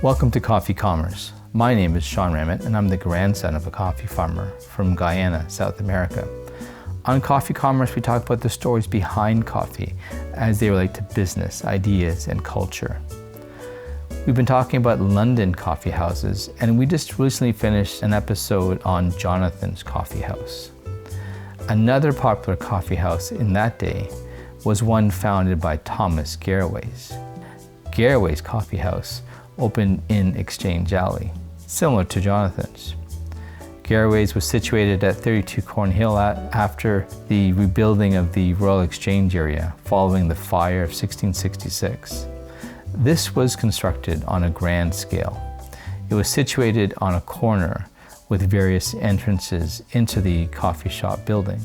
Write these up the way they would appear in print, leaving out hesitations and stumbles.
Welcome to Coffee Commerce. My name is Sean Ramett and I'm the grandson of a coffee farmer from Guyana, South America. On Coffee Commerce, we talk about the stories behind coffee as they relate to business, ideas, and culture. We've been talking about London coffee houses, and we just recently finished an episode on Jonathan's Coffeehouse. Another popular coffee house in that day was one founded by Thomas Garraway's. Garraway'S Coffeehouse opened in Exchange Alley, similar to Jonathan's. Garraway's was situated at 32 Cornhill after the rebuilding of the Royal Exchange area following the fire of 1666. This was constructed on a grand scale. It was situated on a corner with various entrances into the coffee shop building,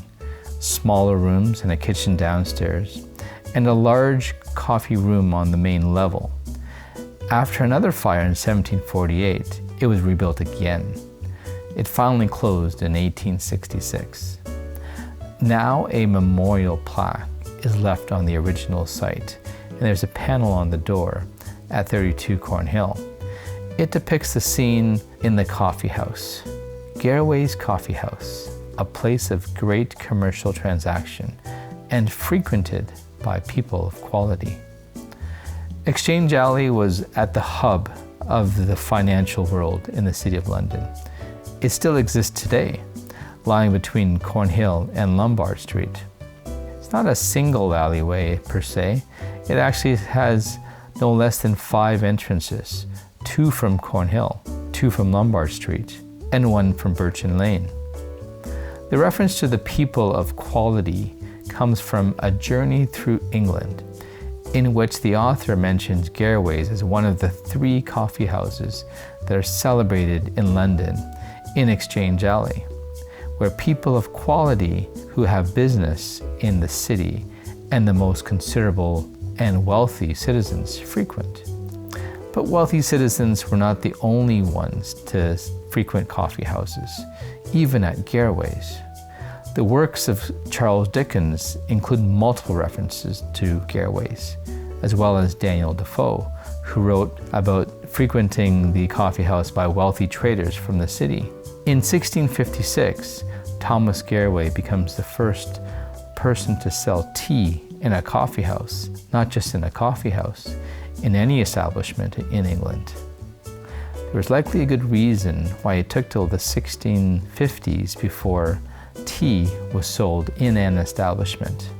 smaller rooms and a kitchen downstairs, and a large coffee room on the main level. After another fire in 1748, it was rebuilt again. It finally closed in 1866. Now a memorial plaque is left on the original site, and there's a panel on the door at 32 Cornhill. It depicts the scene in the coffee house. Garraway'S Coffeehouse, a place of great commercial transaction and frequented by people of quality. Exchange Alley was at the hub of the financial world in the City of London. It still exists today, lying between Cornhill and Lombard Street. It's not a single alleyway per se. It actually has no less than 5 entrances, 2 from Cornhill, 2 from Lombard Street, and 1 from Birchin Lane. The reference to the people of quality comes from A Journey Through England, in which the author mentions Garraway's as one of the 3 coffee houses that are celebrated in London in Exchange Alley, where people of quality who have business in the city and the most considerable and wealthy citizens frequent. But wealthy citizens were not the only ones to frequent coffee houses, even at Garraway's. The works of Charles Dickens include multiple references to Garraway's, as well as Daniel Defoe, who wrote about frequenting the coffee house by wealthy traders from the city. In 1656, Thomas Garraway becomes the first person to sell tea in a coffee house, not just in a coffee house, in any establishment in England. There was likely a good reason why it took till the 1650s before tea was sold in an establishment.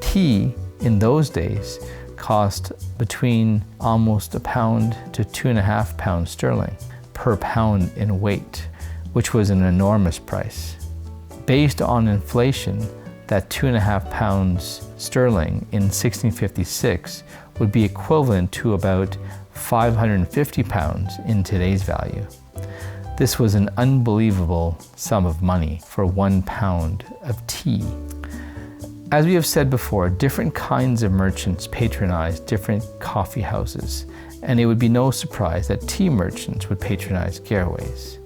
Tea in those days cost between almost £1 to £2.50 sterling per pound in weight, which was an enormous price. Based on inflation, that £2.50 sterling in 1656 would be equivalent to about £550 in today's value. This was an unbelievable sum of money for 1 pound of tea. As we have said before, different kinds of merchants patronize different coffee houses, and it would be no surprise that tea merchants would patronize Garraway's.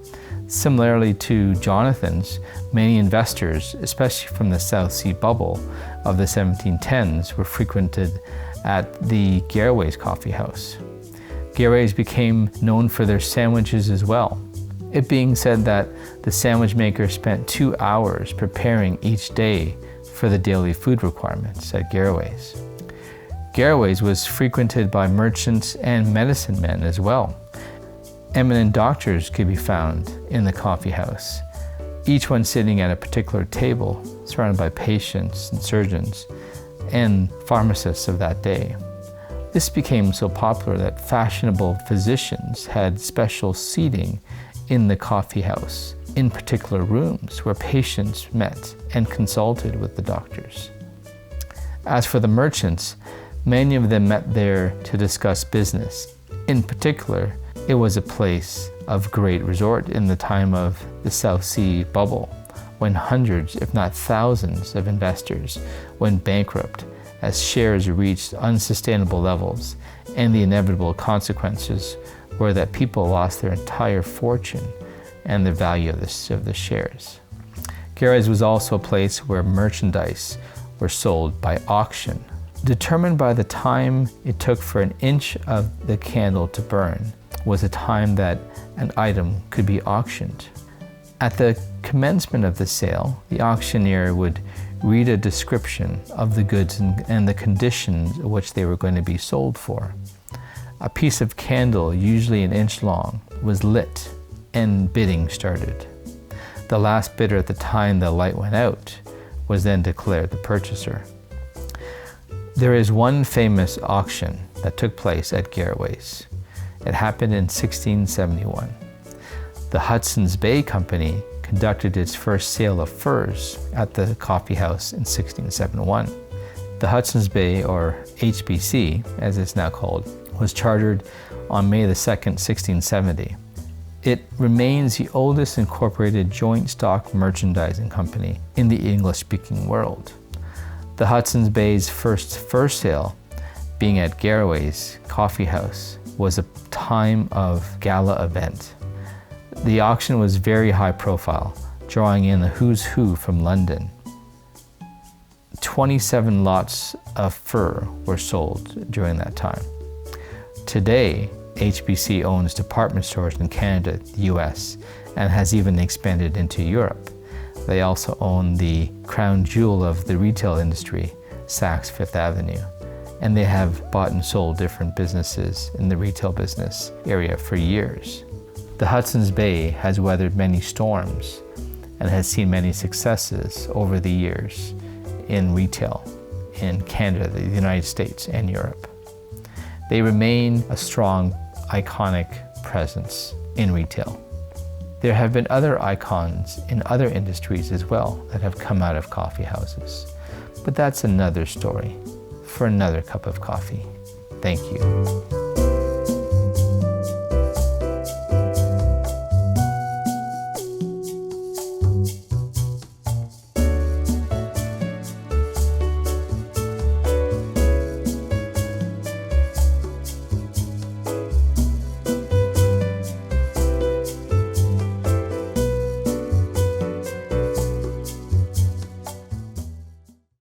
Similarly to Jonathan's, many investors, especially from the South Sea bubble of the 1710s, were frequented at the Garraway'S Coffeehouse. Garraway's became known for their sandwiches as well, it being said that the sandwich maker spent 2 hours preparing each day for the daily food requirements at Garraway's. Garraway's was frequented by merchants and medicine men as well. Eminent doctors could be found in the coffee house, each one sitting at a particular table, surrounded by patients and surgeons and pharmacists of that day. This became so popular that fashionable physicians had special seating in the coffee house, in particular rooms where patients met and consulted with the doctors. As for the merchants, many of them met there to discuss business. In particular, it was a place of great resort in the time of the South Sea bubble, when hundreds, if not thousands, of investors went bankrupt as shares reached unsustainable levels, and the inevitable consequences were that people lost their entire fortune and the value of the shares. Garraway's was also a place where merchandise were sold by auction, determined by the time it took for an inch of the candle to burn, was a time that an item could be auctioned. At the commencement of the sale, the auctioneer would read a description of the goods and the conditions which they were going to be sold for. A piece of candle, usually an inch long, was lit and bidding started. The last bidder at the time the light went out was then declared the purchaser. There is one famous auction that took place at Garraway's. It happened in 1671. The Hudson's Bay Company conducted its first sale of furs at the coffee house in 1671. The Hudson's Bay, or HBC, as it's now called, was chartered on May the 2nd, 1670. It remains the oldest incorporated joint stock merchandising company in the English-speaking world. The Hudson's Bay's first fur sale, being at Garraway'S Coffeehouse, was a time of gala event. The auction was very high profile, drawing in the who's who from London. 27 lots of fur were sold during that time. Today, HBC owns department stores in Canada, the US, and has even expanded into Europe. They also own the crown jewel of the retail industry, Saks Fifth Avenue, and they have bought and sold different businesses in the retail business area for years. The Hudson's Bay has weathered many storms and has seen many successes over the years in retail in Canada, the United States, and Europe. They remain a strong, iconic presence in retail. There have been other icons in other industries as well that have come out of coffee houses, but that's another story for another cup of coffee. Thank you.